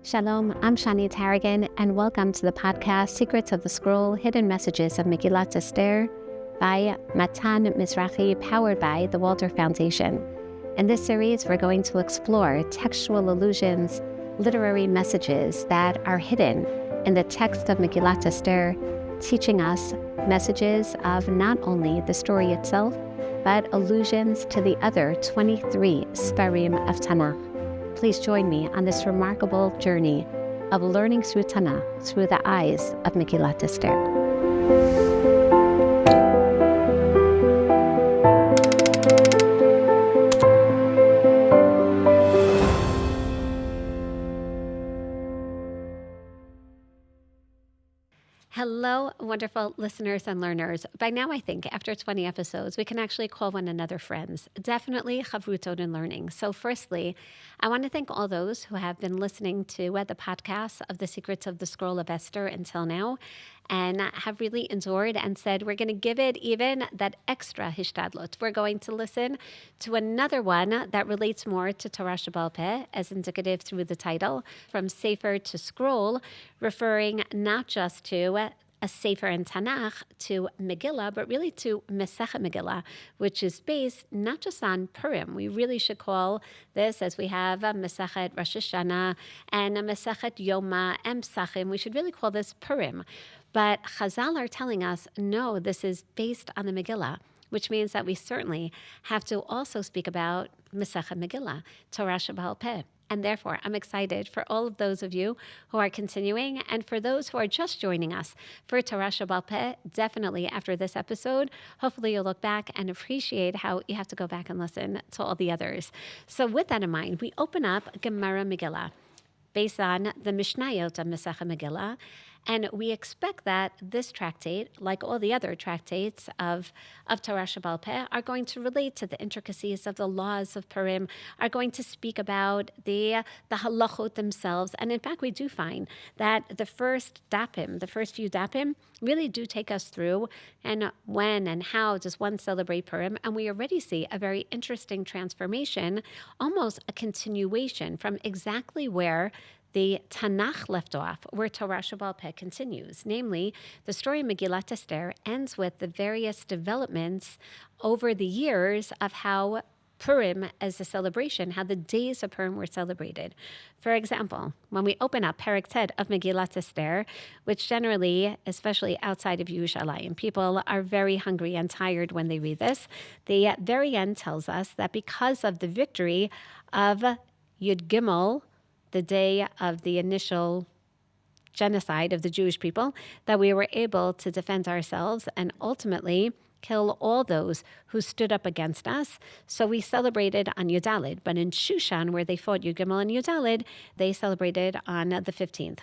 Shalom, I'm Shani Tarragon, and welcome to the podcast Secrets of the Scroll, Hidden Messages of Megillah Esther by Matan Mizrahi, powered by the Walter Foundation. In this series, we're going to explore textual allusions, literary messages that are hidden in the text of Megillah Esther, teaching us messages of not only the story itself, but allusions to the other 23 Seferim of Tanakh. Please join me on this remarkable journey of learning through Tanakh through the eyes of Megillah Esther. Hello, wonderful listeners and learners. By now, I think after 20 episodes, we can actually call one another friends. Definitely chavrutot in learning. So firstly, I want to thank all those who have been listening to the podcast of the Secrets of the Scroll of Esther until now and have really enjoyed and said, we're going to give it even that extra hishtadlot. We're going to listen to another one that relates more to Torah Shebaal Peh, as indicative through the title, from Sefer to Scroll, referring not just to a Sefer in Tanakh, to Megillah, but really to Masechet Megillah, which is based not just on Purim. We really should call this, as we have a Masechet Rosh Hashanah and a Masechet Yoma and Psachim, we should really call this Purim. But Chazal are telling us, no, this is based on the Megillah, which means that we certainly have to also speak about Masechet Megillah, Torah Shebaal Peh. And therefore, I'm excited for all of those of you who are continuing, and for those who are just joining us for Torah Shebaal Peh, definitely after this episode, hopefully you'll look back and appreciate how you have to go back and listen to all the others. So with that in mind, we open up Gemara Megillah, based on the Mishnayot of Masechet Megillah. And we expect that this tractate, like all the other tractates of Torah Shebaal Peh, are going to relate to the intricacies of the laws of Purim, are going to speak about the halachot themselves. And in fact, we do find that the first few dapim, really do take us through and when and how does one celebrate Purim. And we already see a very interesting transformation, almost a continuation from exactly where the Tanakh left off, where Torah Shebaal Peh continues. Namely, the story of Megillah Esther ends with the various developments over the years of how Purim as a celebration, how the days of Purim were celebrated. For example, when we open up Perek Tet of Megillah Esther, which generally, especially outside of Yerushalayim, people are very hungry and tired when they read this, the very end tells us that because of the victory of Yud Gimel, the day of the initial genocide of the Jewish people, that we were able to defend ourselves and ultimately kill all those who stood up against us. So we celebrated on Yud Daled, but in Shushan, where they fought Yud Gimel and Yud Daled, they celebrated on the 15th.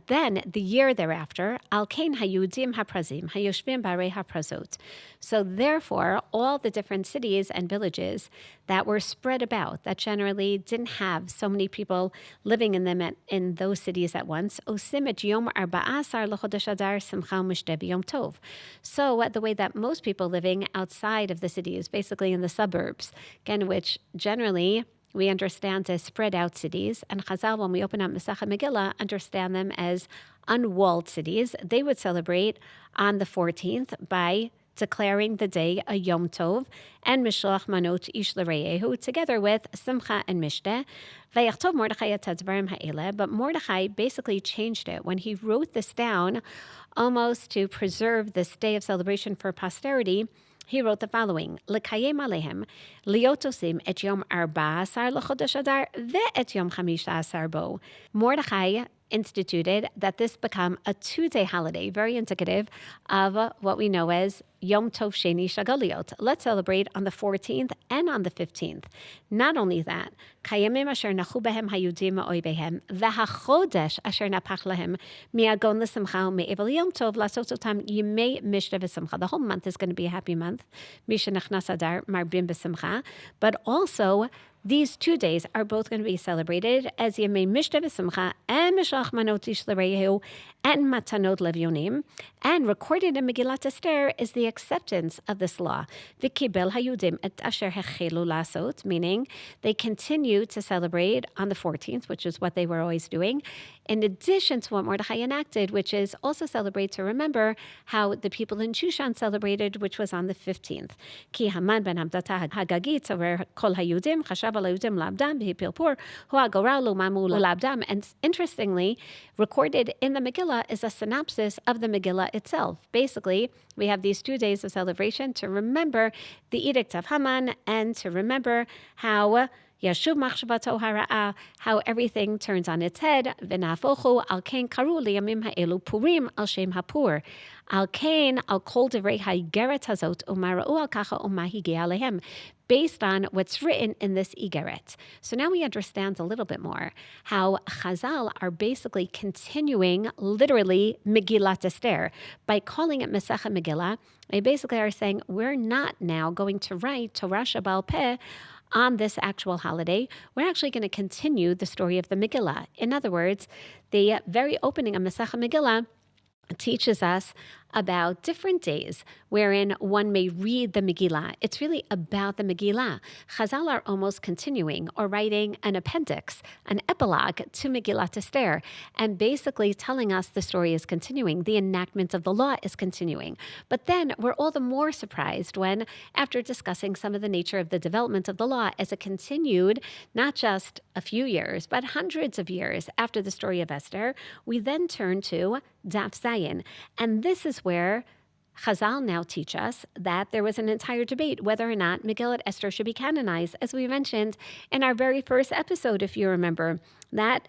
Then, the year thereafter, Al Kain Hayudim HaPrazim Hayoshvim Barei HaPrazot. So therefore, all the different cities and villages that were spread about, that generally didn't have so many people living in them in those cities at once, Osim et Yom Arba'asar L'Chodesh Adar Simcha U'Mishteh B'Yom Tov. So the way that most people living outside of the cities, basically in the suburbs, again, which generally we understand as spread out cities, and Chazal, when we open up Masechet Megillah, understand them as unwalled cities. They would celebrate on the 14th by declaring the day a Yom Tov and Mishloach Manot Ish L'Reyehu, together with Simcha and Mishteh. Vayachtov Mordechai et Hadvarim ha'eleh, but Mordechai basically changed it when he wrote this down, almost to preserve this day of celebration for posterity. He wrote the following: L'kayem alehem, liot osim et yom 14 l'chodesh adar ve'et yom 15 bo. Mordechai instituted that this become a 2-day holiday, very indicative of what we know as Yom Tov Sheni Shagaliot. Let's celebrate on the 14th and on the 15th. Not only that, Kayemim asher nachu behem hayudim oibehem v'hachodesh asher napach lahem mi'agon l'simcha me'evel Yom Tov lasot otam yimei mishteh v'simcha. The whole month is going to be a happy month. Mishenachnas adar marbim b'simcha. But also, these 2 days are both going to be celebrated as Yemei Mishteh V'Simcha and Mishloach Manot Ish L'Reyehu and Matanot Levionim, and recorded in Megillat Esther is the acceptance of this law. V'kibel hayudim et asher hechelu lasot, meaning they continue to celebrate on the 14th, which is what they were always doing, in addition to what Mordechai enacted, which is also celebrate to remember how the people in Shushan celebrated, which was on the 15th. Ki Haman ben Hamdata Hagagit over Kol Hayudim, Chashav al Hayudim labdam, V'hipilpur, Hu Agora lo mamu labdam. And interestingly, recorded in the Megillah is a synopsis of the Megillah itself. Basically, we have these 2 days of celebration to remember the Edict of Haman and to remember how Yashuv machshavato hara'a, how everything turns on its head. V'nafochu al kain karu liyamim ha'elu Purim al shem hapur. Al kain al kol divrei ha'igeret hazot umara'u al kacha umahigia alehem, based on what's written in this igeret. So now we understand a little bit more how Chazal are basically continuing literally Megillat Esther by calling it Masechet Megillah. They basically are saying we're not now going to write Torah Sheba'al Peh on this actual holiday. We're actually going to continue the story of the Megillah. In other words, the very opening of Masechet Megillah teaches us about different days wherein one may read the Megillah. It's really about the Megillah. Chazal are almost continuing or writing an appendix, an epilogue to Megillat Esther, and basically telling us the story is continuing. The enactment of the law is continuing. But then we're all the more surprised when, after discussing some of the nature of the development of the law as it continued, not just a few years, but hundreds of years after the story of Esther, we then turn to Daf Zayin. And this is where Chazal now teach us that there was an entire debate whether or not Megillat Esther should be canonized, as we mentioned in our very first episode, if you remember, that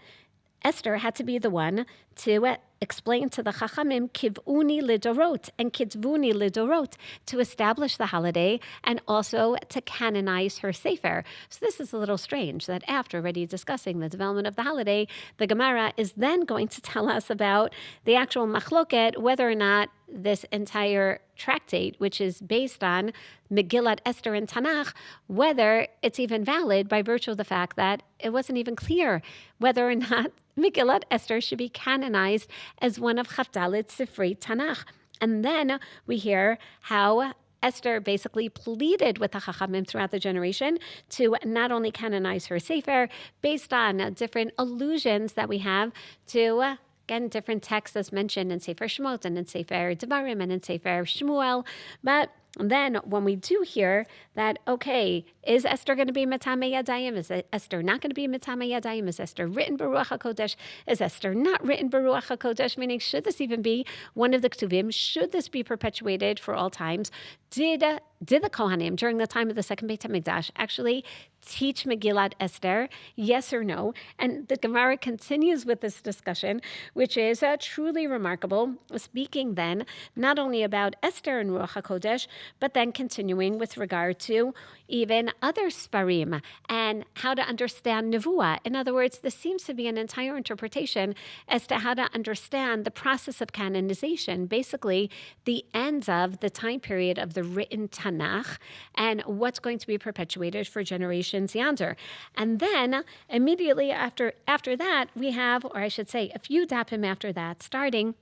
Esther had to be the one to explain to the Chachamim kivuni lidorot and kitvuni lidorot to establish the holiday and also to canonize her Sefer. So this is a little strange that after already discussing the development of the holiday, the Gemara is then going to tell us about the actual machloket, whether or not this entire tractate, which is based on Megillat Esther and Tanakh, whether it's even valid by virtue of the fact that it wasn't even clear whether or not Megillat Esther should be canonized as one of Chavdalit Sifrei Tanakh. And then we hear how Esther basically pleaded with the Chachamim throughout the generation to not only canonize her Sefer based on different allusions that we have to again, different texts as mentioned in Sefer Shemot and in Sefer Devarim and in Sefer Shmuel. But then when we do hear that, okay, is Esther going to be Metame Yadayim? Is Esther not going to be Metame Yadayim? Is Esther written Baruch HaKodesh? Is Esther not written Baruch HaKodesh? Meaning, should this even be one of the Ketuvim? Should this be perpetuated for all times? Did the Kohanim during the time of the second Beit HaMikdash actually teach Megillat Esther? Yes or no? And the Gemara continues with this discussion, which is truly remarkable, speaking then not only about Esther and Ruach HaKodesh, but then continuing with regard to even other Sfarim and how to understand Nevuah. In other words, this seems to be an entire interpretation as to how to understand the process of canonization, basically the ends of the time period of the written Tanakh and what's going to be perpetuated for generations yonder. And then immediately after that, we have, or I should say, a few dapim after that, starting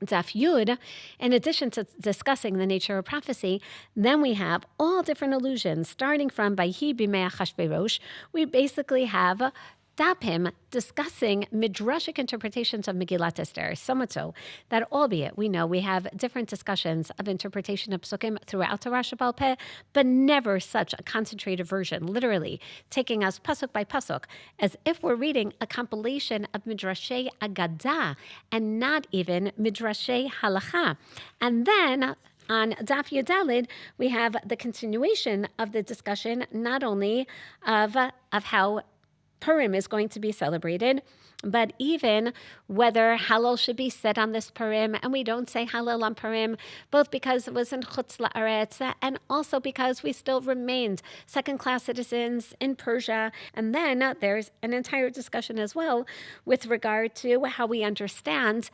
Daf Yud, in addition to discussing the nature of prophecy, then we have all different allusions, starting from Vayhi b'mei Achashverosh. We basically have dapim discussing midrashic interpretations of Megillat Esther, so much so that albeit we know we have different discussions of interpretation of psukim throughout Torah Sheba'al Peh, but never such a concentrated version, literally taking us pasuk by pasuk, as if we're reading a compilation of midrashei Agadah and not even midrashei halacha. And then on Daf Yudalid, we have the continuation of the discussion, not only of how Purim is going to be celebrated, but even whether Hallel should be said on this Purim, and we don't say Hallel on Purim, both because it was in Chutz La'aretz and also because we still remained second-class citizens in Persia. And then there's an entire discussion as well with regard to how we understand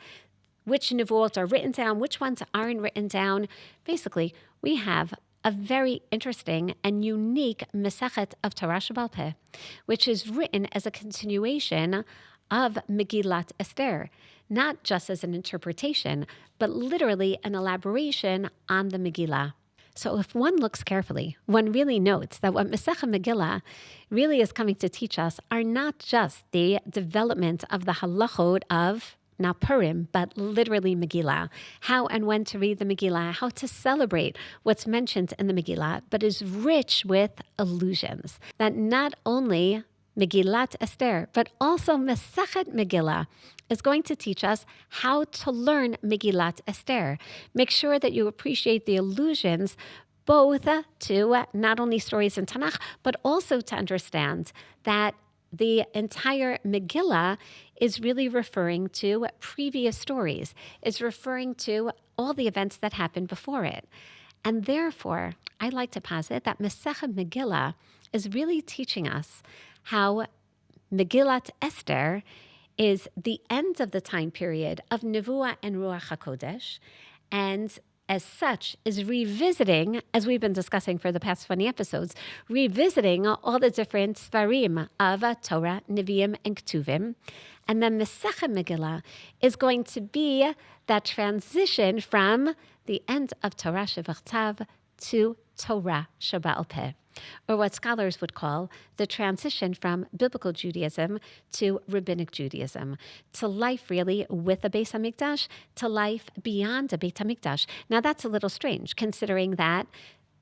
which nevuot are written down, which ones aren't written down. Basically, we have a very interesting and unique Masechet of Torah Sheba'al Peh, which is written as a continuation of Megillat Esther, not just as an interpretation, but literally an elaboration on the Megillah. So if one looks carefully, one really notes that what Masechet Megillah really is coming to teach us are not just the development of the halachot of not Purim, but literally Megillah, how and when to read the Megillah, how to celebrate what's mentioned in the Megillah, but is rich with allusions. That not only Megillat Esther, but also Masechet Megillah is going to teach us how to learn Megillat Esther. Make sure that you appreciate the allusions both to not only stories in Tanakh, but also to understand that the entire Megillah is really referring to previous stories, is referring to all the events that happened before it. And therefore, I like to posit that Masechet Megillah is really teaching us how Megillat Esther is the end of the time period of Nevuah and Ruach HaKodesh, and as such is revisiting, as we've been discussing for the past 20 episodes, revisiting all the different Sefarim of Torah, Nevi'im, and Ketuvim. And then Masechet Megillah is going to be that transition from the end of Torah Shebachtav to Torah Sheba'al Peh, or what scholars would call the transition from biblical Judaism to Rabbinic Judaism, to life really with the Beis HaMikdash, to life beyond the Beit HaMikdash. Now that's a little strange, considering that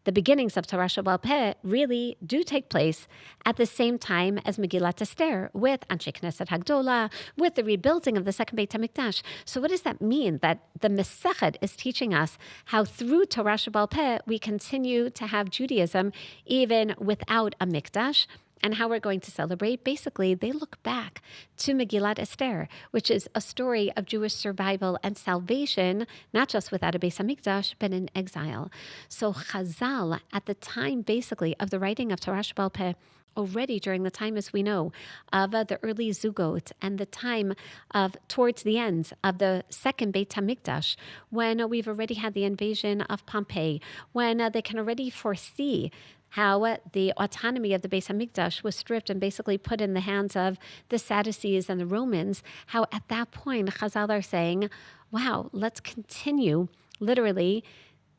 the beginnings of Torah Sheba'al Peh really do take place at the same time as Megillat Esther, with Anshe Knesset Hagdola, with the rebuilding of the second Beit HaMikdash. So what does that mean? That the Masechet is teaching us how through Torah Sheba'al Peh we continue to have Judaism even without a Mikdash, and how we're going to celebrate. Basically, they look back to Megillat Esther, which is a story of Jewish survival and salvation, not just without a Beis HaMikdash, but in exile. So Chazal, at the time, basically, of the writing of Torah Sheba'al Peh, already during the time, as we know, of the early Zugot and the time of towards the end of the second Beit HaMikdash, when we've already had the invasion of Pompeii, when they can already foresee how the autonomy of the Beis HaMikdash was stripped and basically put in the hands of the Sadducees and the Romans, how at that point Chazal are saying, wow, let's continue literally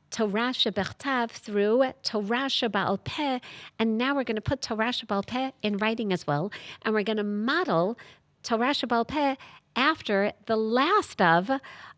Torah Shebachtav through Torah Sheba'al Peh, and now we're going to put Torah Sheba'al Peh in writing as well, and we're going to model Torah Sheba'al Peh after the last of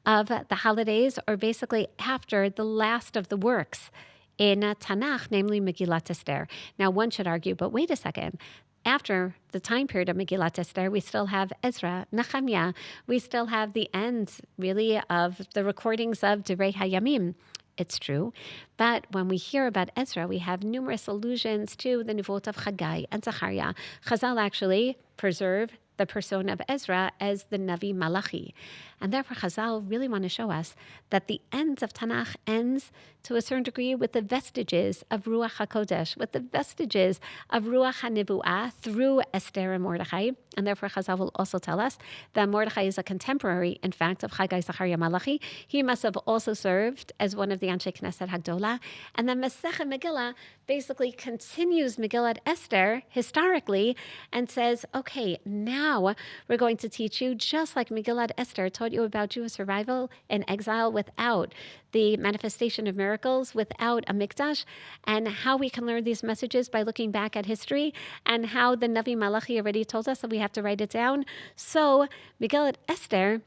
the holidays, or basically after the last of the works in Tanakh, namely Megillat Esther. Now, one should argue, but wait a second. After the time period of Megillat Esther, we still have Ezra, Nehemiah. We still have the end, really, of the recordings of Divrei Hayamim. It's true. But when we hear about Ezra, we have numerous allusions to the Nivot of Haggai and Zechariah. Chazal actually preserve the persona of Ezra as the Navi Malachi. And therefore, Chazal really want to show us that the end of Tanakh ends to a certain degree with the vestiges of Ruach HaKodesh, with the vestiges of Ruach HaNevuah through Esther and Mordechai. And therefore, Chazal will also tell us that Mordechai is a contemporary, in fact, of Haggai, Zechariah, Malachi. He must have also served as one of the Anshe Knesset Hagdola. And then Masechet Megillah basically continues Megillat Esther historically and says, okay, now we're going to teach you, just like Megillat Esther taught you about Jewish survival in exile without the manifestation of miracles, without a mikdash, and how we can learn these messages by looking back at history, and how the Navi Malachi already told us that we have to write it down. So Megillat Esther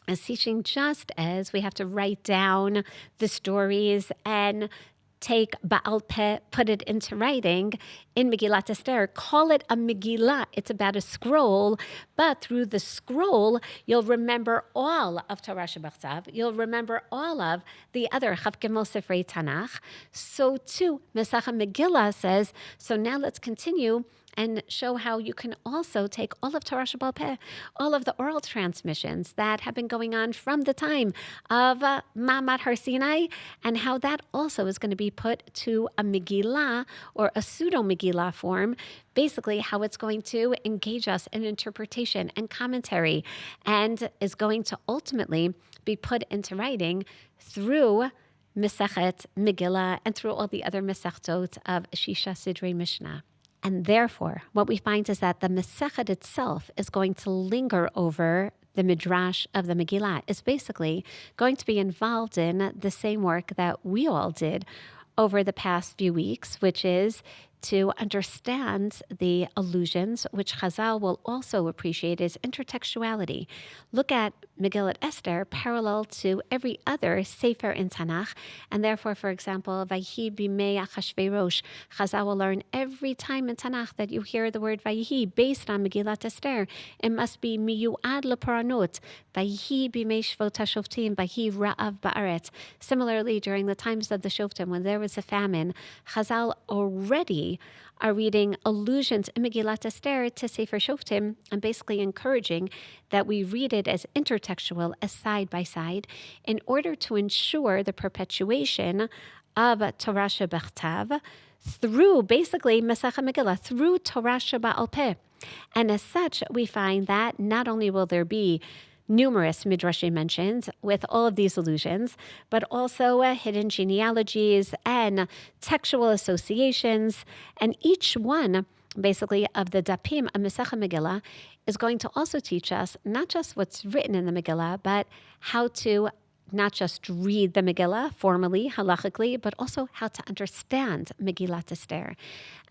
is teaching just as we have to write down the stories and take Ba'al Peh, put it into writing in Megillat Esther, call it a Megillah. It's about a scroll, but through the scroll, you'll remember all of Torah Shebachtav. You'll remember all of the other Chav Gimel Sifrei Tanakh. So too, Masechet Megillah says, so now let's continue and show how you can also take all of Torah Sheba'al Peh, all of the oral transmissions that have been going on from the time of Ma'amad Har Sinai, and how that also is going to be put to a Megillah or a pseudo-Megillah form, basically how it's going to engage us in interpretation and commentary, and is going to ultimately be put into writing through Masechet Megillah and through all the other Masechtot of Shisha Sidrei Mishnah. And therefore, what we find is that the Masechet itself is going to linger over the Midrash of the Megillah. It's basically going to be involved in the same work that we all did over the past few weeks, which is to understand the allusions, which Chazal will also appreciate as intertextuality. Look at Megillah Esther parallel to every other Sefer in Tanakh, and therefore, for example, Vayhi bimei Achashverosh, Chazal will learn every time in Tanakh that you hear the word Vayhi based on Megillah Esther, it must be miyuad leparanot, Vayhi bimei Shvot HaShoftim, Vayhi ra'av ba'aretz. Similarly, during the times of the Shoftim, when there was a famine, Chazal already are reading allusions in Megillat Esther to Sefer Shoftim and basically encouraging that we read it as intertextual, as side by side, in order to ensure the perpetuation of Torah Shebechtav through basically Masechet Megillah, through Torah Sheba'al Peh. And as such, we find that not only will there be numerous midrashim mentions with all of these allusions, but also hidden genealogies and textual associations. And each one, basically, of the dapim of Masechet Megillah is going to also teach us not just what's written in the Megillah, but how to not just read the Megillah formally, halachically, but also how to understand Megillat Esther.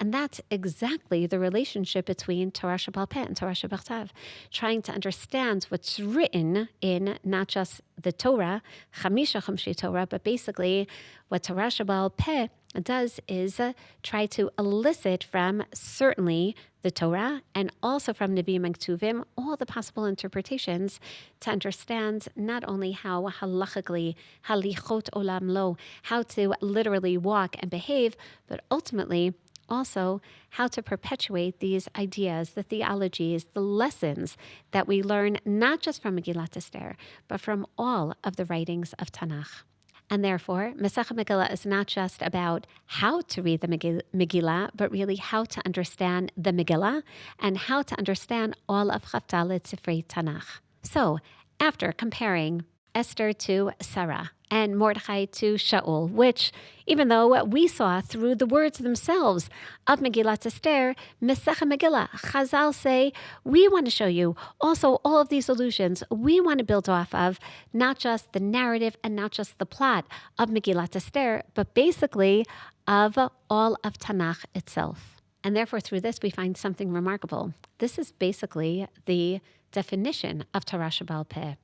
And that's exactly the relationship between Torah Sheba'al Peh and Torah Shebechtav, trying to understand what's written in not just the Torah, Chamisha Chumshei Torah, but basically what Torah Sheba'al Peh does is try to elicit from certainly the Torah and also from Nevi'im and Ketuvim all the possible interpretations to understand not only how halachically, halichot olam lo, how to literally walk and behave, but ultimately also how to perpetuate these ideas, the theologies, the lessons that we learn not just from Megillat Esther, but from all of the writings of Tanakh. And therefore, Masechet Megillah is not just about how to read the Megillah, but really how to understand the Megillah and how to understand all of Chavdalet Sifrei Tanakh. So, after comparing Esther to Sarah and Mordechai to Shaul, which, even though we saw through the words themselves of Megillat Esther, Masechet Megillah, Chazal say, we want to show you also all of these allusions. We want to build off of not just the narrative and not just the plot of Megillat Esther, but basically of all of Tanakh itself. And therefore, through this, we find something remarkable. This is basically the definition of Torah Sheba'al Peh.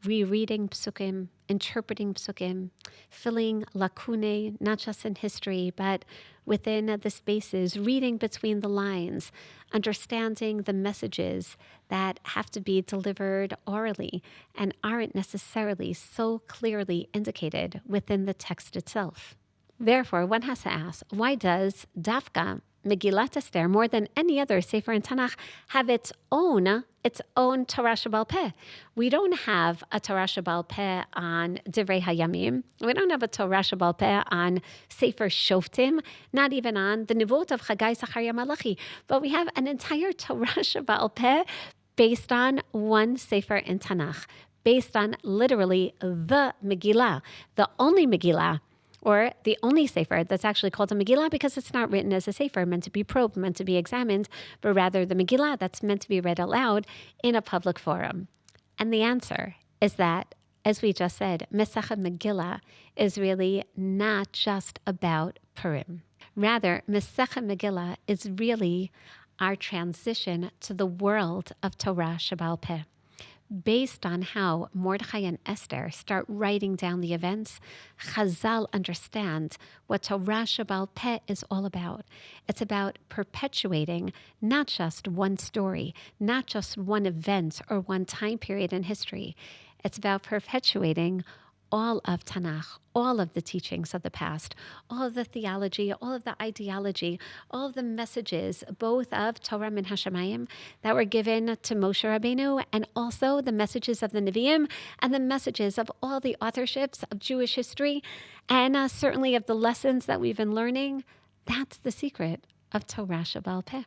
Rereading psukim, interpreting psukim, filling lacunae, not just in history, but within the spaces, reading between the lines, understanding the messages that have to be delivered orally and aren't necessarily so clearly indicated within the text itself. Therefore, one has to ask, why does Dafka Megillat Esther, more than any other Sefer in Tanakh, have its own Torah Sheba'al Peh? We don't have a Torah Sheba'al Peh on Divrei Hayamim. We don't have a Torah Sheba'al Peh on Sefer Shoftim, not even on the Nivot of Chagai, Zachariah, Malachi. But we have an entire Torah Sheba'al Peh based on one Sefer in Tanakh, based on literally the Megillah, the only Megillah, or the only Sefer that's actually called a Megillah because it's not written as a Sefer, meant to be probed, meant to be examined, but rather the Megillah that's meant to be read aloud in a public forum. And the answer is that, as we just said, Masechet Megillah is really not just about Purim. Rather, Masechet Megillah is really our transition to the world of Torah Sheba'al Peh. Based on how Mordechai and Esther start writing down the events, Chazal understand what Torah Sheba'al Peh is all about. It's about perpetuating not just one story, not just one event or one time period in history. It's about perpetuating all of Tanakh, all of the teachings of the past, all of the theology, all of the ideology, all of the messages, both of Torah min Hashemayim that were given to Moshe Rabbeinu, and also the messages of the Nevi'im and the messages of all the authorships of Jewish history, and certainly of the lessons that we've been learning. That's the secret of Torah Sheba'al Peh.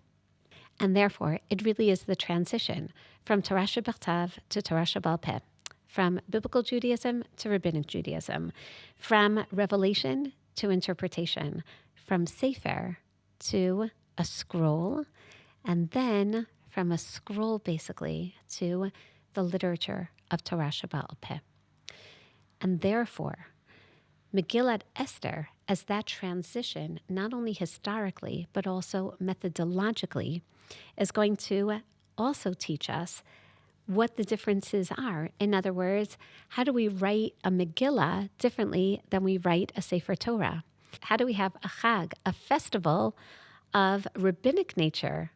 And therefore, it really is the transition from Torah Shebechtav to Torah Sheba'al Peh, from biblical Judaism to Rabbinic Judaism, from revelation to interpretation, from Sefer to a scroll, and then from a scroll basically to the literature of Torah Shebaal Peh. And therefore, Megillat Esther, as that transition, not only historically, but also methodologically, is going to also teach us what the differences are. In other words, how do we write a Megillah differently than we write a Sefer Torah? How do we have a Chag, a festival of rabbinic nature,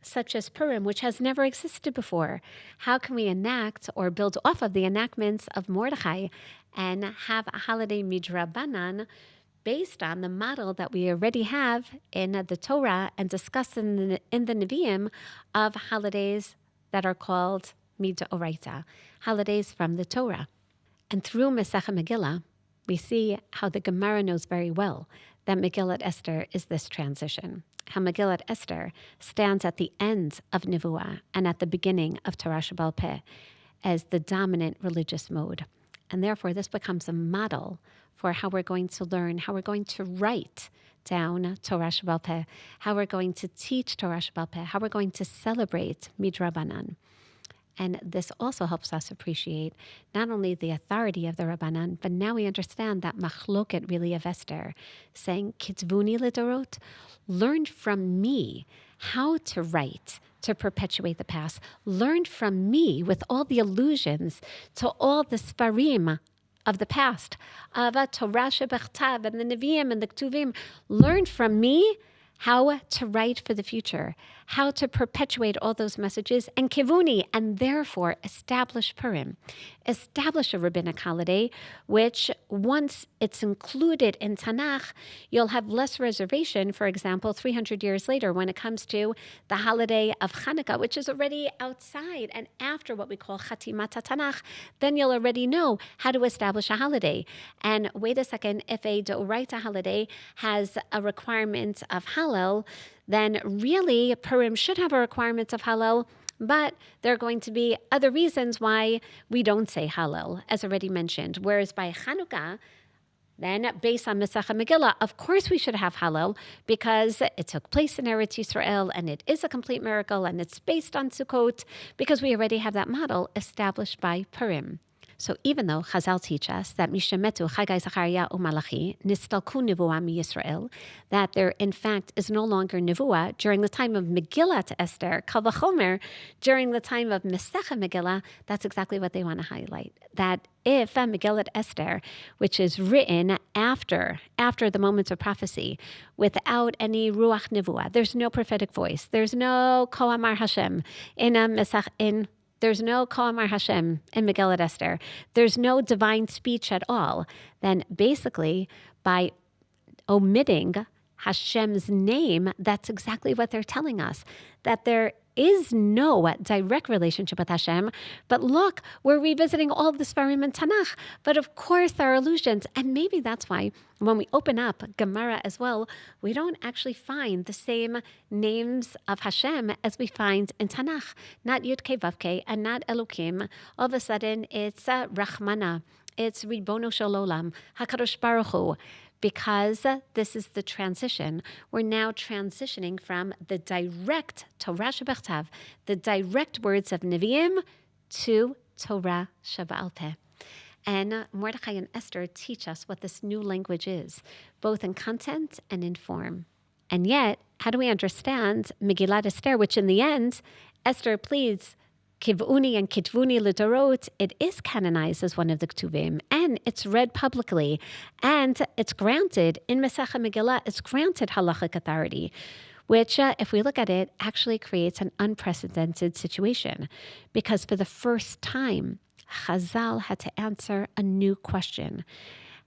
such as Purim, which has never existed before? How can we enact or build off of the enactments of Mordechai and have a holiday midrabanan based on the model that we already have in the Torah and discussed in the Nevi'im of holidays that are called midoraita, holidays from the Torah? And through Masechet Megillah, we see how the Gemara knows very well that Megillat Esther is this transition. How Megillat Esther stands at the end of Nevuah and at the beginning of Torah Shebaal Peh as the dominant religious mode. And therefore, this becomes a model for how we're going to learn, how we're going to write down Torah Shebaal Peh, how we're going to teach Torah Shebaal Peh, how we're going to celebrate Midrabanan. And this also helps us appreciate not only the authority of the Rabbanan, but now we understand that machloket really of Esther, saying, Kitvuni lidorot, learn from me how to write, to perpetuate the past. Learn from me with all the allusions to all the Sfarim of the past, of Torah Shebechtav and the Nevi'im and the Ktuvim. Learn from me how to write for the future, how to perpetuate all those messages, and kivuni, and therefore establish Purim, establish a rabbinic holiday, which once it's included in Tanakh, you'll have less reservation, for example, 300 years later when it comes to the holiday of Hanukkah, which is already outside and after what we call Chatimat Tanakh, then you'll already know how to establish a holiday. And wait a second, if a Doraita holiday has a requirement of Hallel, then really Purim should have a requirement of Hallel, but there are going to be other reasons why we don't say Hallel, as already mentioned. Whereas by Chanukah, then based on Masechet Megillah, of course we should have Hallel because it took place in Eretz Yisrael and it is a complete miracle and it's based on Sukkot because we already have that model established by Purim. So even though Chazal teach us that Mishemetu Chagai Zachariah uMalachi Nistalku Nevuah miYisrael, that there in fact is no longer Nevuah during the time of Megillat Esther, Kal Vachomer, during the time of Masechet Megillah, that's exactly what they want to highlight. That if Megillat Esther, which is written after the moments of prophecy, without any Ruach Nevuah, there's no prophetic voice, there's no Ko Amar Hashem there's no Ko Amar Hashem in Megillat Esther. There's no divine speech at all. Then basically, by omitting Hashem's name, that's exactly what they're telling us, that there is no direct relationship with Hashem. But look, we're revisiting all of the Sfarim in Tanakh. But of course, there are allusions. And maybe that's why when we open up Gemara as well, we don't actually find the same names of Hashem as we find in Tanakh. Not Yud-Kei Vav-Kei and not Elokim. All of a sudden, it's Rahmana. It's Ribono Shel Olam, HaKadosh Baruch Hu. Because this is the transition, we're now transitioning from the direct Torah Shebechtav, the direct words of Nevi'im, to Torah Shebaal Peh. And Mordechai and Esther teach us what this new language is, both in content and in form. And yet, how do we understand Megillat Esther, which in the end, Esther pleads, Kivuni and Kitvuni Lidorot, it is canonized as one of the Ktuvim, and it's read publicly, and it's granted in Masechet Megillah, it's granted halachic authority, which, if we look at it, actually creates an unprecedented situation, because for the first time, Chazal had to answer a new question.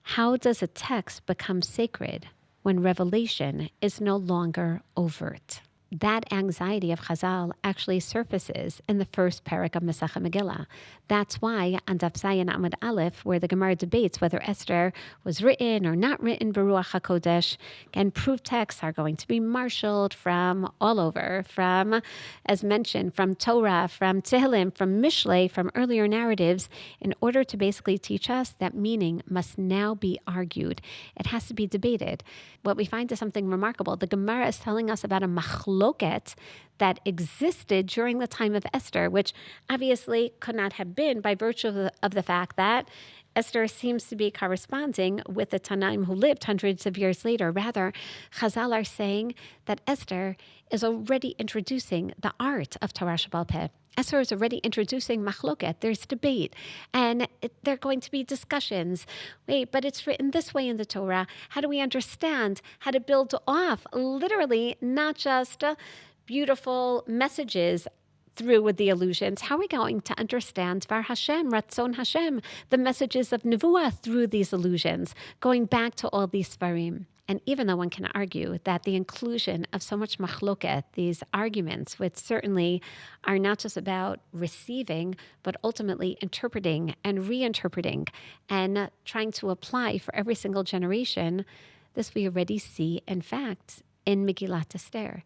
How does a text become sacred when revelation is no longer overt? that anxiety of Chazal actually surfaces in the first parak of Masechet Megillah. That's why on Daf Zayin Amud Aleph, where the Gemara debates whether Esther was written or not written Beruach HaKodesh, and proof texts are going to be marshaled from all over, from, as mentioned, from Torah, from Tehillim, from Mishlei, from earlier narratives, in order to basically teach us that meaning must now be argued. It has to be debated. What we find is something remarkable. The Gemara is telling us about a machloket that existed during the time of Esther, which obviously could not have been by virtue of the fact that Esther seems to be corresponding with the Tanaim who lived hundreds of years later. Rather, Chazal are saying that Esther is already introducing the art of Torah Sheba'al Peh. Esther is already introducing machloket. There's debate, and there are going to be discussions. Wait, but it's written this way in the Torah. How do we understand how to build off, literally, not just beautiful messages through with the allusions? How are we going to understand Var Hashem, Ratzon Hashem, the messages of Nevuah through these allusions, going back to all these Svarim? And even though one can argue that the inclusion of so much machloket, these arguments, which certainly are not just about receiving, but ultimately interpreting and reinterpreting and trying to apply for every single generation, this we already see, in fact, in Megillat Esther.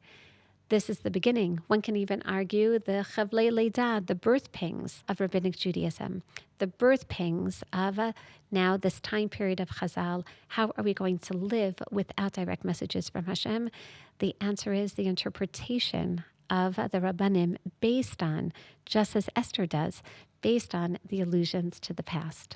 This is the beginning. One can even argue the Chavlei Leidah, the birth pangs of Rabbinic Judaism, the birth pangs of now this time period of Chazal. How are we going to live without direct messages from Hashem? The answer is the interpretation of the Rabbanim based on, just as Esther does, based on the allusions to the past.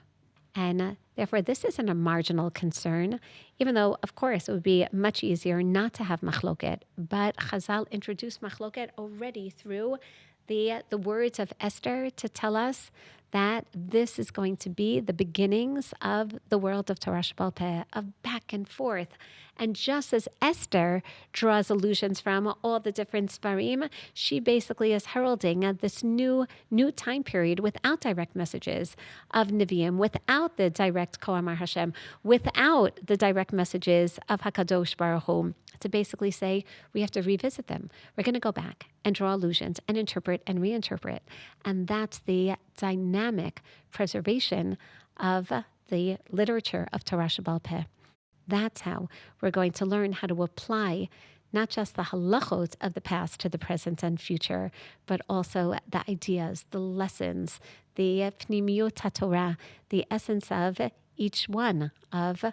And therefore, this isn't a marginal concern, even though, of course, it would be much easier not to have machloket. But Chazal introduced machloket already through the words of Esther to tell us that this is going to be the beginnings of the world of Torah Sheba'al Peh, of back and forth. And just as Esther draws allusions from all the different Svarim, she basically is heralding this new time period without direct messages of Nevi'im, without the direct Ko'amar Hashem, without the direct messages of HaKadosh Baruch Hu, to basically say we have to revisit them. We're going to go back and draw allusions and interpret and reinterpret. And that's the dynamic preservation of the literature of Torah Sheba'al Peh. That's how we're going to learn how to apply not just the halachot of the past to the present and future, but also the ideas, the lessons, the pnimiyut HaTorah, the essence of each one of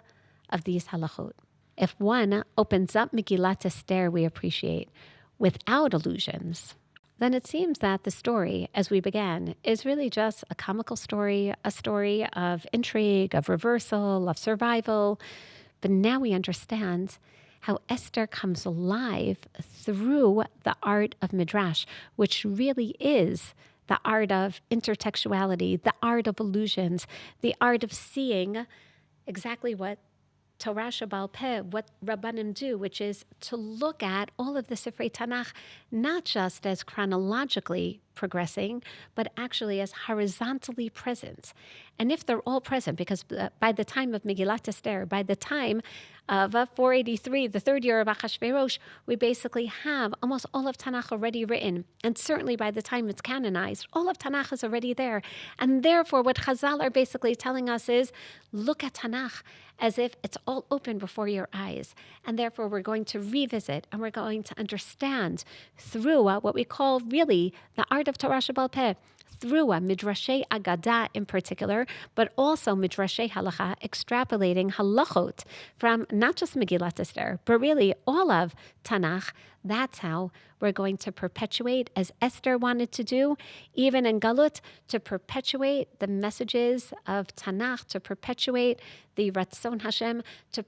these halachot. If one opens up Megillat Esther, we appreciate, without allusions, then it seems that the story, as we began, is really just a comical story, a story of intrigue, of reversal, of survival. But now we understand how Esther comes alive through the art of Midrash, which really is the art of intertextuality, the art of allusions, the art of seeing exactly what Torah Sheba'al Peh, what Rabbanim do, which is to look at all of the Sifrei Tanakh, not just as chronologically progressing, but actually as horizontally present. And if they're all present, because by the time of Megillat Esther, by the time of 483, the third year of Achashverosh, we basically have almost all of Tanakh already written. And certainly by the time it's canonized, all of Tanakh is already there. And therefore, what Chazal are basically telling us is, look at Tanakh as if it's all open before your eyes. And therefore, we're going to revisit and we're going to understand through what we call really the art of Torah Sheba'al Peh, through Midrashei Agadah in particular, but also Midrashei Halacha, extrapolating halachot from not just Megillat Esther, but really all of Tanakh. That's how we're going to perpetuate, as Esther wanted to do, even in Galut, to perpetuate the messages of Tanakh, to perpetuate the Ratzon Hashem, to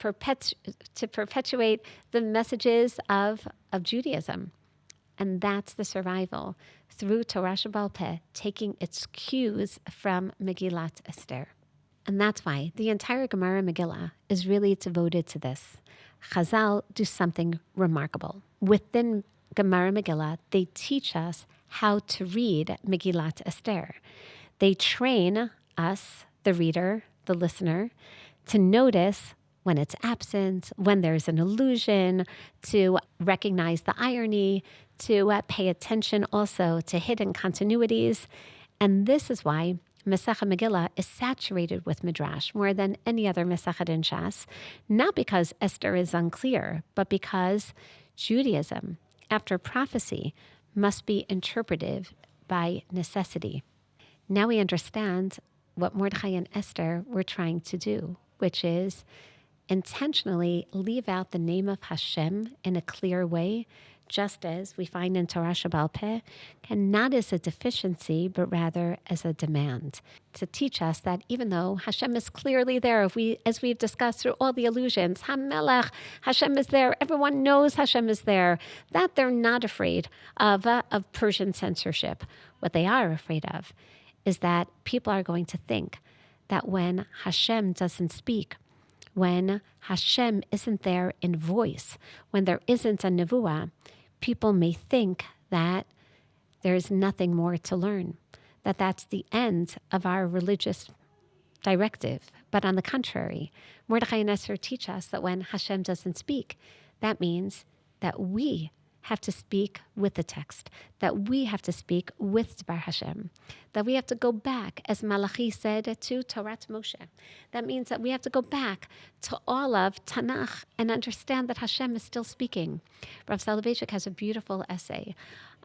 perpetuate the messages of Judaism. And that's the survival through Torah Sheba'al Peh, taking its cues from Megillat Esther. And that's why the entire Gemara Megillah is really devoted to this. Chazal do something remarkable. Within Gemara Megillah, they teach us how to read Megillat Esther. They train us, the reader, the listener, to notice when it's absent, when there's an illusion, to recognize the irony, to pay attention also to hidden continuities. And this is why Masechet Megillah is saturated with Midrash more than any other Masechet in Shas, not because Esther is unclear, but because Judaism, after prophecy, must be interpreted by necessity. Now we understand what Mordechai and Esther were trying to do, which is intentionally leave out the name of Hashem in a clear way, just as we find in Torah Shebaal Peh, and not as a deficiency, but rather as a demand, to teach us that even though Hashem is clearly there, as we've discussed through all the allusions, HaMelech, Hashem is there, everyone knows Hashem is there, that they're not afraid of Persian censorship. What they are afraid of is that people are going to think that when Hashem doesn't speak, when Hashem isn't there in voice, when there isn't a nevuah, people may think that there's nothing more to learn, that that's the end of our religious directive. But on the contrary, Mordechai and Esther teach us that when Hashem doesn't speak, that means that we have to speak with the text, that we have to speak with Dvar Hashem, that we have to go back, as Malachi said, to Torat Moshe. That means that we have to go back to all of Tanakh and understand that Hashem is still speaking. Rav Soloveitchik has a beautiful essay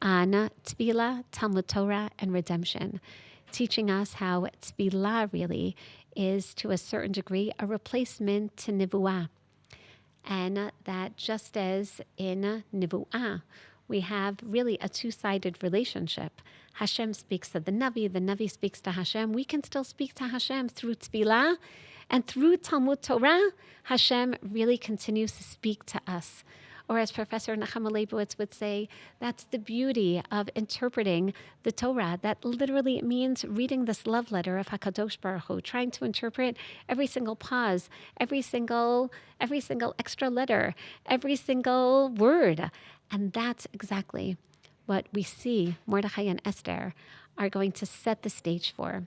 on Tefillah, Talmud Torah, and redemption, teaching us how Tefillah really is, to a certain degree, a replacement to Nivuah. And that just as in Nivu'ah, we have really a two-sided relationship. Hashem speaks to the Navi speaks to Hashem. We can still speak to Hashem through Tefillah, and through Talmud Torah, Hashem really continues to speak to us. Or as Professor Nachama Leibowitz would say, that's the beauty of interpreting the Torah. That literally means reading this love letter of HaKadosh Baruch Hu, trying to interpret every single pause, every single extra letter, every single word. And that's exactly what we see Mordechai and Esther are going to set the stage for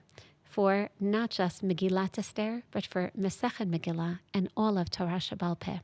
not just Megillat Esther, but for Masechet Megillah and all of Torah Shebaal Peh.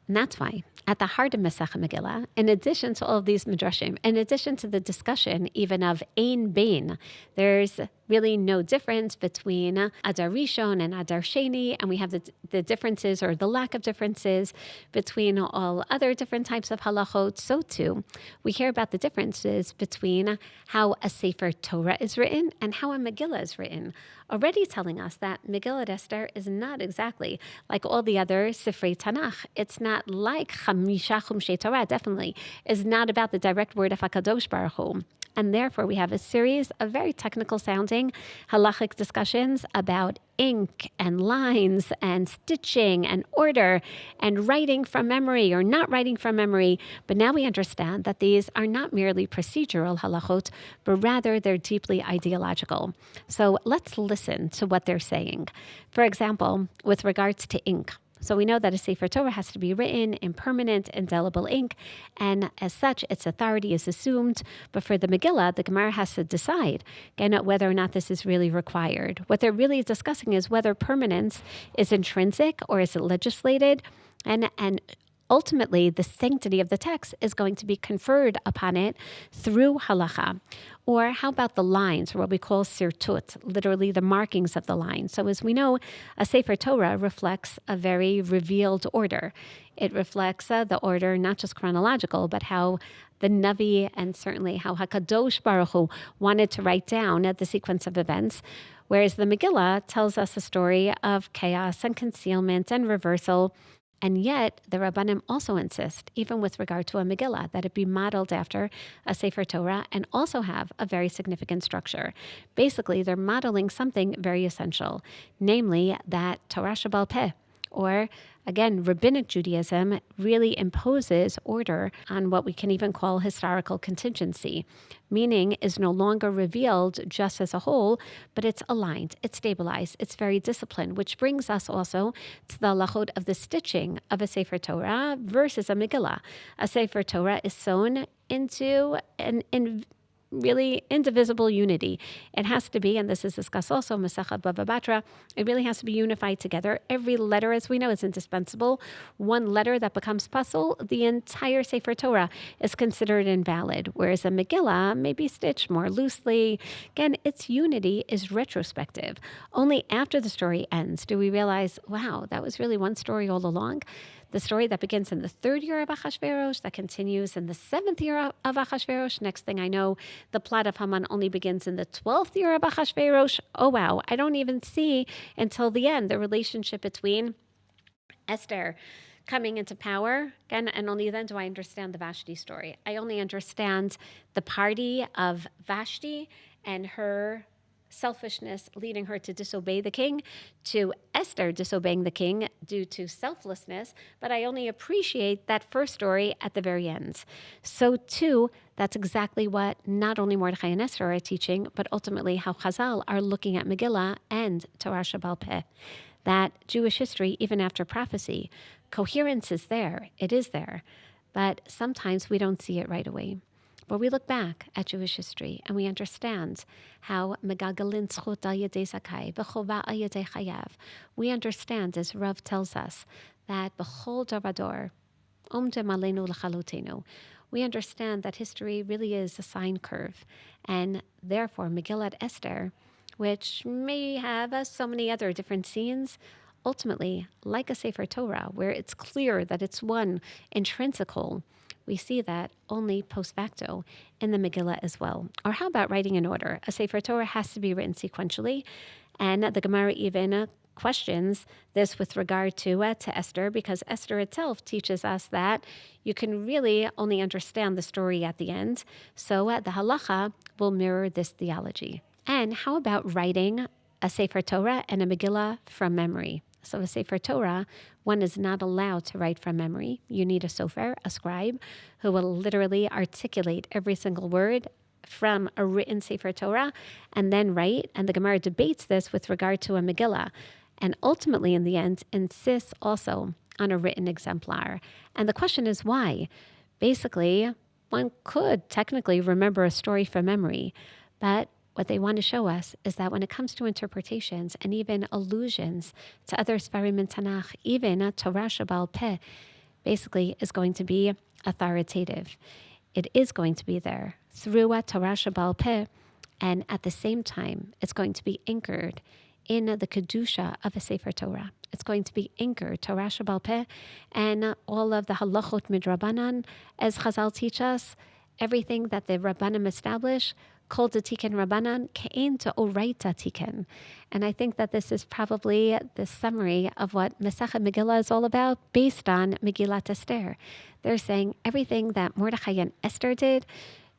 And that's why, at the heart of Masechet Megillah, in addition to all of these midrashim, in addition to the discussion even of Ein Bein, there's really no difference between Adar Rishon and Adar Sheni, and we have the differences or the lack of differences between all other different types of halachot. So too, we hear about the differences between how a Sefer Torah is written and how a Megillah is written, already telling us that Megillat Esther is not exactly like all the other Sifrei Tanakh. It's not like Chamisha Chumshei Torah, definitely is not about the direct word of HaKadosh Baruch Hu. And therefore, we have a series of very technical sounding halachic discussions about ink and lines and stitching and order and writing from memory or not writing from memory. But now we understand that these are not merely procedural halachot, but rather they're deeply ideological. So let's listen to what they're saying. For example, with regards to ink. So we know that a Sefer Torah has to be written in permanent, indelible ink, and as such, its authority is assumed. But for the Megillah, the Gemara has to decide whether or not this is really required. What they're really discussing is whether permanence is intrinsic or is it legislated, and ultimately, the sanctity of the text is going to be conferred upon it through halacha. Or how about the lines, or what we call sirtut, literally the markings of the lines? So as we know, a Sefer Torah reflects a very revealed order. It reflects the order, not just chronological, but how the Navi and certainly how HaKadosh Baruch Hu wanted to write down the sequence of events. Whereas the Megillah tells us a story of chaos and concealment and reversal. And yet, the Rabbanim also insist, even with regard to a Megillah, that it be modeled after a Sefer Torah and also have a very significant structure. Basically, they're modeling something very essential, namely that Torah Shebaal Peh, or again, Rabbinic Judaism, really imposes order on what we can even call historical contingency, meaning is no longer revealed just as a whole, but it's aligned, it's stabilized, it's very disciplined, which brings us also to the halachot of the stitching of a Sefer Torah versus a Megillah. A Sefer Torah is sewn into really indivisible unity. It has to be, and this is discussed also in Masechet Bava Batra, it really has to be unified together. Every letter, as we know, is indispensable. One letter that becomes puzzle, the entire Sefer Torah is considered invalid, whereas a Megillah may be stitched more loosely. Again, its unity is retrospective. Only after the story ends do we realize, wow, that was really one story all along. The story that begins in the 3rd year of Achashverosh, that continues in the 7th year of Achashverosh. Next thing I know, the plot of Haman only begins in the 12th year of Achashverosh. Oh, wow. I don't even see until the end the relationship between Esther coming into power. Again, and only then do I understand the Vashti story. I only understand the party of Vashti and her selfishness leading her to disobey the king, to Esther disobeying the king due to selflessness, but I only appreciate that first story at the very end. So too, that's exactly what not only Mordechai and Esther are teaching, but ultimately how Chazal are looking at Megillah and Torah Shebaal Peh. That Jewish history, even after prophecy, coherence is there, it is there, but sometimes we don't see it right away. But we look back at Jewish history and we understand how megagalin zchut al yedei zakai, v'chova al yedei chayav. We understand, as Rav tells us, that b'chol dor vador, omdem aleinu l'chalotenu. We understand that history really is a sine curve, and therefore Megillat Esther, which may have so many other different scenes, ultimately, like a Sefer Torah, where it's clear that it's one intrinsic whole, we see that only post facto in the Megillah as well. Or how about writing in order? A Sefer Torah has to be written sequentially, and the Gemara even questions this with regard to Esther, because Esther itself teaches us that you can really only understand the story at the end. So the halacha will mirror this theology. And how about writing a Sefer Torah and a Megillah from memory? So a Sefer Torah, one is not allowed to write from memory. You need a Sefer, a scribe, who will literally articulate every single word from a written Sefer Torah and then write. And the Gemara debates this with regard to a Megillah. And ultimately, in the end, insists also on a written exemplar. And the question is why? Basically, one could technically remember a story from memory, but what they want to show us is that when it comes to interpretations and even allusions to other Sefarim in Tanakh, even Torah Shebaal Peh, basically is going to be authoritative. It is going to be there through Torah Shebaal Peh, and at the same time, it's going to be anchored in the Kedusha of a Sefer Torah. It's going to be anchored, Torah Shebaal Peh, and all of the halachot midrabanan, as Chazal teach us, everything that the Rabbanim establish, Kol Tiken Rabbanan Ke'en to Oraita Tiken. And I think that this is probably the summary of what Masechet Megillah is all about, based on Megillat Esther. They're saying everything that Mordechai and Esther did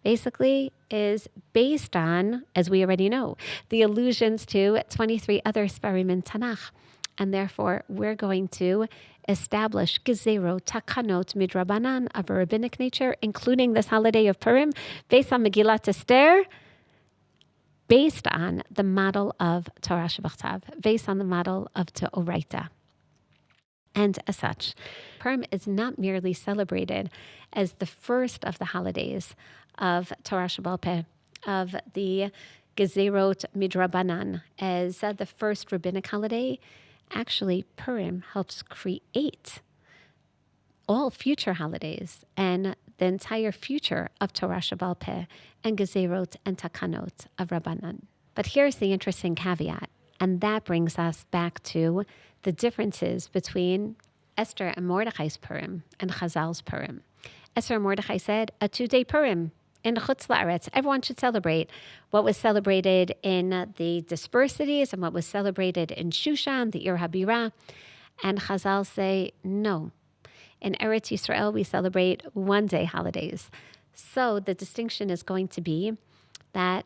basically is based on, as we already know, the allusions to 23 other Sefarim in Tanakh. And therefore, we're going to establish gezerot, takanot, midrabanan of a rabbinic nature, including this holiday of Purim, based on Megillat Esther, based on the model of Torah Shebachtav, based on the model of T'oraita. And as such, Purim is not merely celebrated as the first of the holidays of Torah Shebaal Peh, of the gezerot midrabanan, as the first rabbinic holiday. Actually, Purim helps create all future holidays and the entire future of Torah Shebaal Peh and Gezerot and Takanot of Rabbanan. But here's the interesting caveat, and that brings us back to the differences between Esther and Mordechai's Purim and Chazal's Purim. Esther and Mordechai said, a 2-day Purim in Chutz La'aretz. Everyone should celebrate what was celebrated in the dispersed cities and what was celebrated in Shushan, the Ir HaBirah. And Chazal say, no. In Eretz Yisrael, we celebrate 1-day holidays. So the distinction is going to be that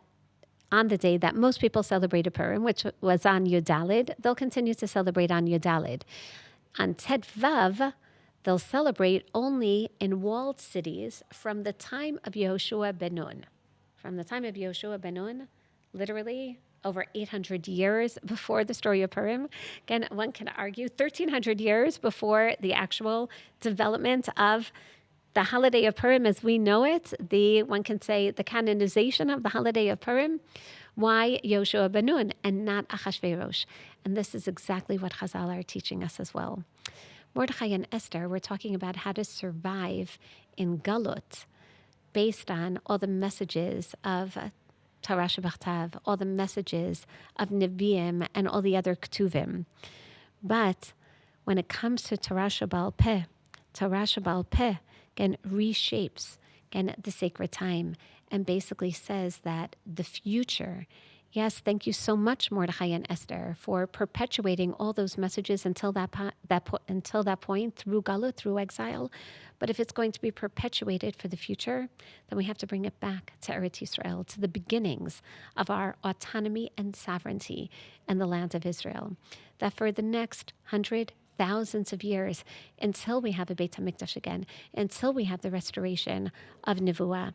on the day that most people celebrated Purim, which was on Yud Daled, they'll continue to celebrate on Yud Daled. On Tet Vav, they'll celebrate only in walled cities from the time of Yehoshua ben Nun. From the time of Yehoshua ben Nun, literally over 800 years before the story of Purim. Again, one can argue 1,300 years before the actual development of The holiday of Purim as we know it, one can say the canonization of the holiday of Purim, why Yoshua ben Nun and not Achashverosh? And this is exactly what Chazal are teaching us as well. Mordechai and Esther, we're talking about how to survive in Galut based on all the messages of Torah Shabachtav, all the messages of Nevi'im and all the other Ketuvim. But when it comes to Torah Sheba'al Peh again reshapes again the sacred time and basically says that the future. Yes, thank you so much, Mordechai and Esther, for perpetuating all those messages until that point through Galut, through exile. But if it's going to be perpetuated for the future, then we have to bring it back to Eretz Yisrael, to the beginnings of our autonomy and sovereignty in the land of Israel. That for the next thousands of years, until we have a Beit HaMikdash again, until we have the restoration of Nevuah,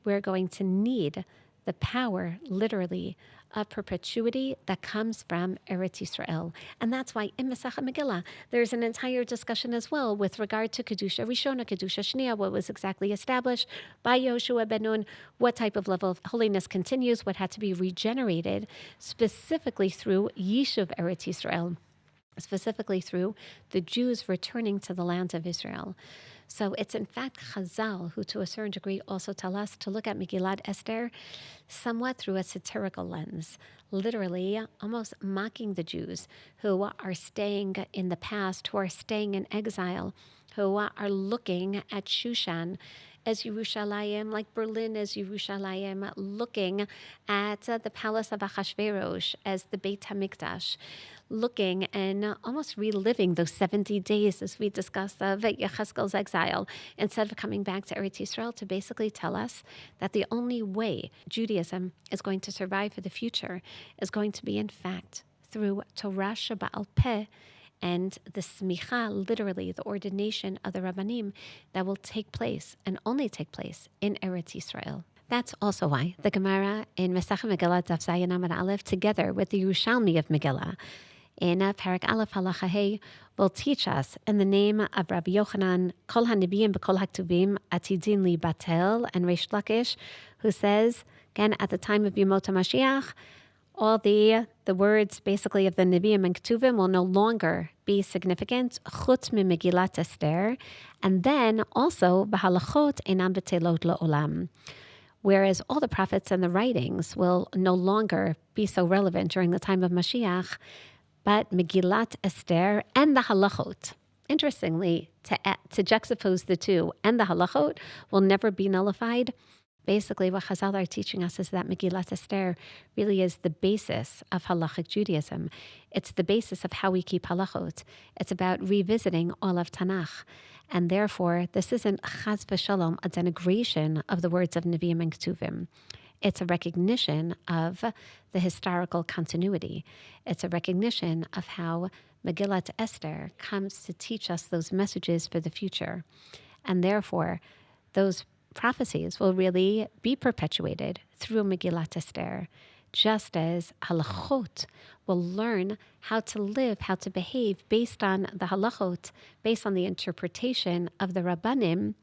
we're going to need the power, literally, of perpetuity that comes from Eretz Yisrael. And that's why in Masechet Megillah, there's an entire discussion as well with regard to Kedusha Rishona, Kedusha Shnia, what was exactly established by Yoshua ben Nun, what type of level of holiness continues, what had to be regenerated, specifically through Yishuv Eretz Yisrael, specifically through the Jews returning to the land of Israel. So it's in fact Chazal who to a certain degree also tell us to look at Megillat Esther somewhat through a satirical lens, literally almost mocking the Jews who are staying in the past, who are staying in exile, who are looking at Shushan as Yerushalayim, like Berlin as Yerushalayim, looking at the palace of Achashverosh as the Beit HaMikdash, looking and almost reliving those 70 days as we discussed of Yechezkel's exile, instead of coming back to Eretz Yisrael to basically tell us that the only way Judaism is going to survive for the future is going to be, in fact, through Torah Sheba'al Peh, and the smicha, literally the ordination of the Rabbanim, that will take place and only take place in Eretz Yisrael. That's also why the Gemara in Masechet Megillah Daf Zayin Amud Aleph, together with the Yerushalmi of Megillah, in Parak Aleph Halacha Hey, will teach us in the name of Rabbi Yochanan, Kol HaNebiim B'Kol HaKtuvim Atidin Li Batel, and Reish Lakish, who says, again, at the time of Yemot HaMashiach, all the words basically of the Nevi'im and Ketuvim will no longer be significant, chutz mi Megillat Esther, and then also b'halachot einam b'telot la'olam. Whereas all the prophets and the writings will no longer be so relevant during the time of Mashiach, but Megillat Esther and the halachot, interestingly, to juxtapose the two, and the halachot will never be nullified. Basically, what Chazal are teaching us is that Megillat Esther really is the basis of halachic Judaism. It's the basis of how we keep halachot. It's about revisiting all of Tanakh. And therefore, this isn't chaz v'shalom, a denigration of the words of Nevi'im and Ketuvim. It's a recognition of the historical continuity. It's a recognition of how Megillat Esther comes to teach us those messages for the future. And therefore, those prophecies will really be perpetuated through Megillat Esther, just as halachot will learn how to live, how to behave based on the halachot, based on the interpretation of the Rabbanim,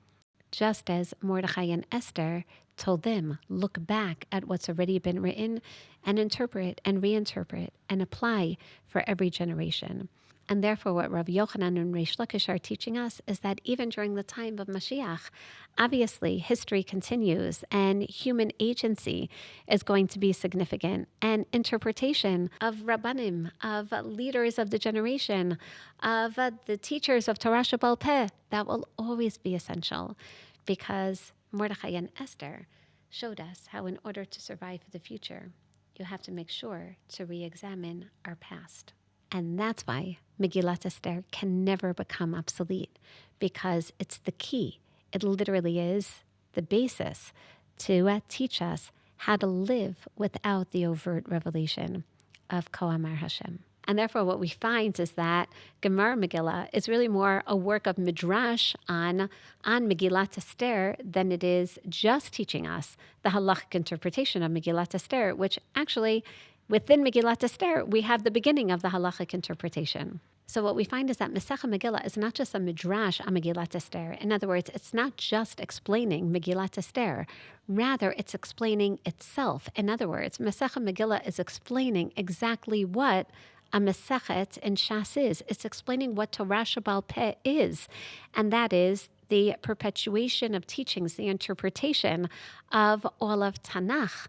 just as Mordechai and Esther told them, look back at what's already been written and interpret and reinterpret and apply for every generation. And therefore, what Rav Yochanan and Reish Lakish are teaching us is that even during the time of Mashiach, obviously history continues and human agency is going to be significant, and interpretation of Rabbanim, of leaders of the generation, of the teachers of Torah Sheba'al Peh, that will always be essential, because Mordechai and Esther showed us how in order to survive for the future, you have to make sure to re-examine our past. And that's why Megillat Esther can never become obsolete, because it's the key. It literally is the basis to teach us how to live without the overt revelation of Ko Amar Hashem. And therefore, what we find is that Gemara Megillah is really more a work of midrash on Megillat Esther than it is just teaching us the halachic interpretation of Megillat Esther, which actually within Megillat Esther, we have the beginning of the halachic interpretation. So what we find is that Masechah Megillah is not just a midrash on Megillat Esther. In other words, it's not just explaining Megillat Esther. Rather, it's explaining itself. In other words, Masechah Megillah is explaining exactly what a Masechet in Shas is. It's explaining what Torah Sheba'al Peh is, and that is the perpetuation of teachings, the interpretation of all of Tanakh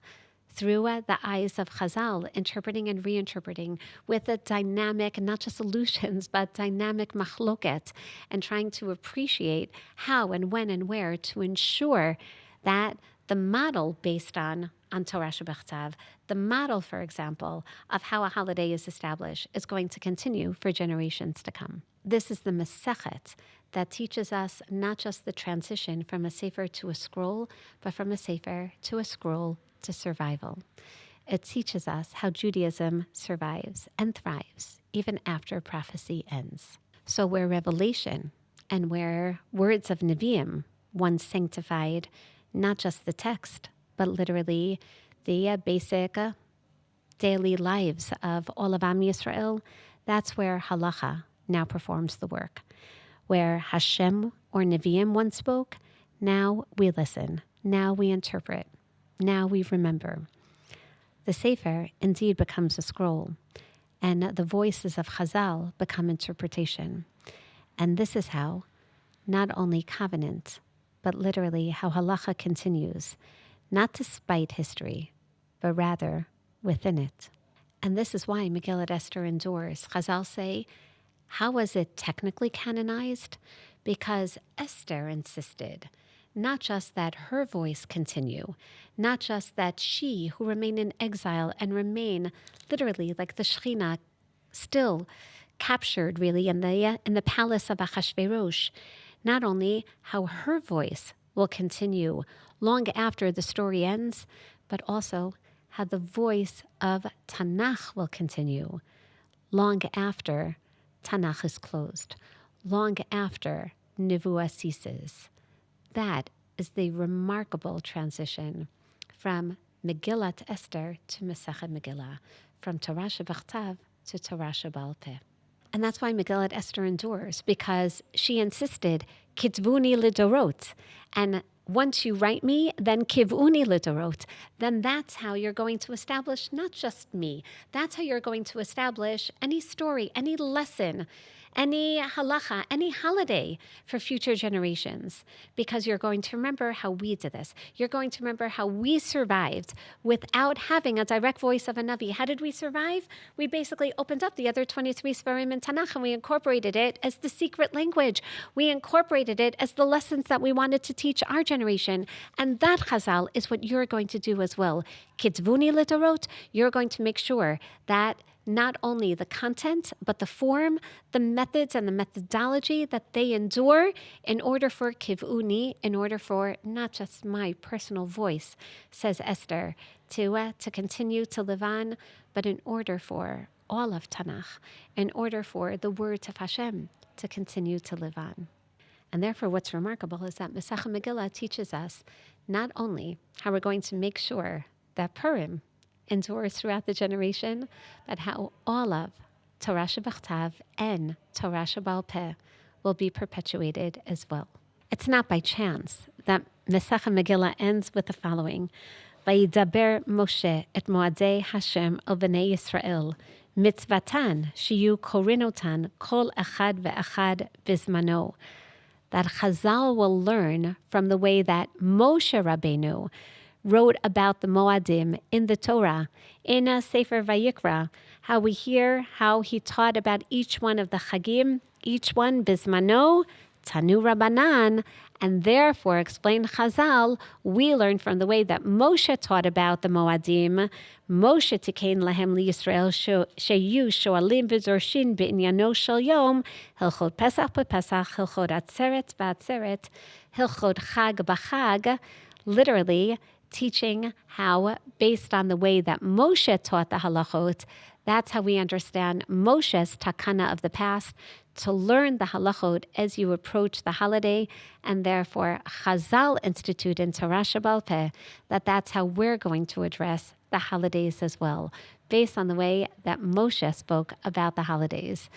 through the eyes of Chazal, interpreting and reinterpreting with a dynamic, not just solutions, but dynamic machloket, and trying to appreciate how and when and where to ensure that the model based on Torah Shebachtav, the model, for example, of how a holiday is established, is going to continue for generations to come. This is the Masechet that teaches us not just the transition from a Sefer to a scroll, but from a Sefer to a scroll to survival. It teaches us how Judaism survives and thrives even after prophecy ends. So where revelation and where words of Nevi'im once sanctified not just the text, but literally the basic daily lives of all of Am Yisrael, that's where halacha now performs the work. Where Hashem or Nevi'im once spoke, now we listen, now we interpret, now we remember. The Sefer indeed becomes a scroll, and the voices of Chazal become interpretation. And this is how not only covenant, but literally how halacha continues, not despite history, but rather within it. And this is why Megillat Esther endures. Chazal say, how was it technically canonized? Because Esther insisted not just that her voice continue, not just that she who remain in exile and remain literally like the Shekhinah still captured really in the palace of Achashverosh, not only how her voice will continue long after the story ends, but also how the voice of Tanakh will continue long after Tanakh is closed, long after Nevuah ceases. That is the remarkable transition from Megillat Esther to Masechet Megillah, from Torah Shebachtav to Torah Sheba'al Peh. And that's why Megillat Esther endures, because she insisted, Kitvuni lidorot, and once you write me, then kivuni lidorot, then that's how you're going to establish not just me, that's how you're going to establish any story, any lesson, any halacha, any holiday for future generations, because you're going to remember how we did this. You're going to remember how we survived without having a direct voice of a Navi. How did we survive? We basically opened up the other 23 Sefarim in Tanakh and we incorporated it as the secret language. We incorporated it as the lessons that we wanted to teach our generation. And that, Chazal, is what you're going to do as well. Kitvuni lidorot, you're going to make sure that not only the content, but the form, the methods, and the methodology that they endure in order for kivuni, in order for not just my personal voice, says Esther, to continue to live on, but in order for all of Tanakh, in order for the words of Hashem to continue to live on. And therefore, what's remarkable is that Masechah Megillah teaches us not only how we're going to make sure that Purim endures throughout the generation, but how all of Torah Shebachtav and Torah Sheba'al Peh will be perpetuated as well. It's not by chance that Masechah Megillah ends with the following: Vayidaber Moshe et Moadei Hashem el Bnei Yisrael mitzvatan shiyu korinotan kol echad ve'echad bizmano. That Chazal will learn from the way that Moshe Rabbeinu wrote about the Moadim in the Torah, in a Sefer Vayikra, how we hear how he taught about each one of the Chagim, each one Bizmano, Tanu Rabbanan, and therefore, explained Chazal, we learn from the way that Moshe taught about the Moadim, Moshe tikein lahem liyisrael sheyu shoalim v'zorshin b'inyano shel yom, hilchot Pesach b'Pesach, hilchot Atzeret b'Atzeret, hilchot Chag b'Chag, literally teaching how, based on the way that Moshe taught the halachot, that's how we understand Moshe's takana of the past, to learn the halachot as you approach the holiday, and therefore Chazal institute in Torah Sheba'al Peh, that's how we're going to address the holidays as well, based on the way that Moshe spoke about the holidays,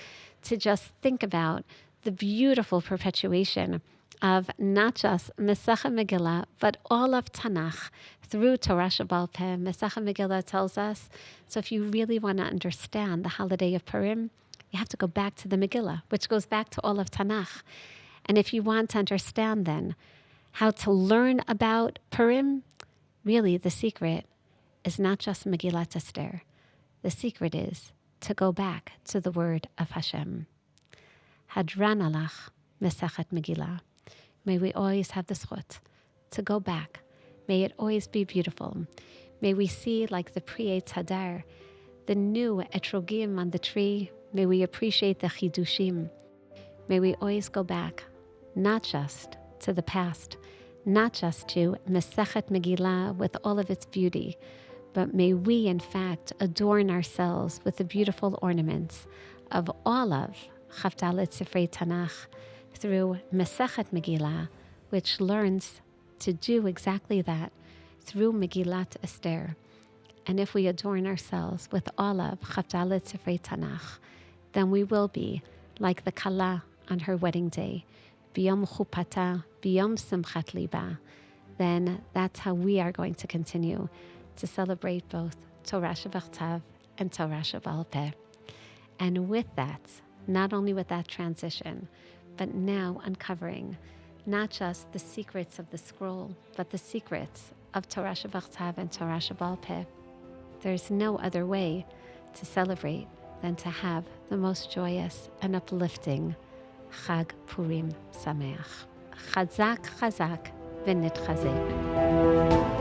to just think about the beautiful perpetuation of not just Masechet Megillah, but all of Tanakh through Torah Shebaal Peh. Masechet Megillah tells us, so if you really want to understand the holiday of Purim, you have to go back to the Megillah, which goes back to all of Tanakh. And if you want to understand then how to learn about Purim, really the secret is not just Megillat Esther. The secret is to go back to the word of Hashem. Hadran alach Masechet Megillah. May we always have the zchut to go back. May it always be beautiful. May we see, like the Pri Eitz Hadar, the new etrogim on the tree. May we appreciate the chidushim. May we always go back, not just to the past, not just to Masechet Megillah with all of its beauty, but may we, in fact, adorn ourselves with the beautiful ornaments of all of Chavdalet Sifrei Tanakh through Masechet Megillah, which learns to do exactly that through Megillat Esther. And if we adorn ourselves with all of Chavdalet Sifrei Tanakh, then we will be like the Kala on her wedding day, Biyom Chupata, Biyom Simchat Liba. Then that's how we are going to continue to celebrate both Torah Shebachtav and Torah Shebaal Peh. And with that, not only with that transition, but now uncovering not just the secrets of the scroll, but the secrets of Torah Shebachtav and Torah Shebaal Peh, there's no other way to celebrate than to have the most joyous and uplifting Chag Purim Sameach. Chazak, chazak, v'nitchazek.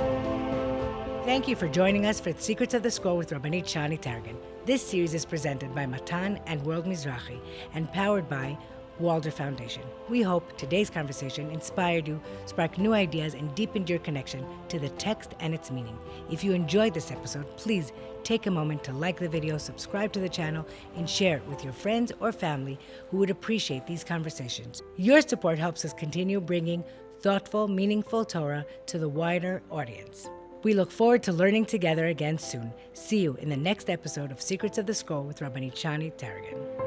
Thank you for joining us for Secrets of the Scroll with Rabbanit Shani Targin. This series is presented by Matan and World Mizrahi and powered by Walder Foundation. We hope today's conversation inspired you, sparked new ideas, and deepened your connection to the text and its meaning. If you enjoyed this episode, please take a moment to like the video, subscribe to the channel, and share it with your friends or family who would appreciate these conversations. Your support helps us continue bringing thoughtful, meaningful Torah to the wider audience. We look forward to learning together again soon. See you in the next episode of Secrets of the Scroll with Rabbanit Shani Targin.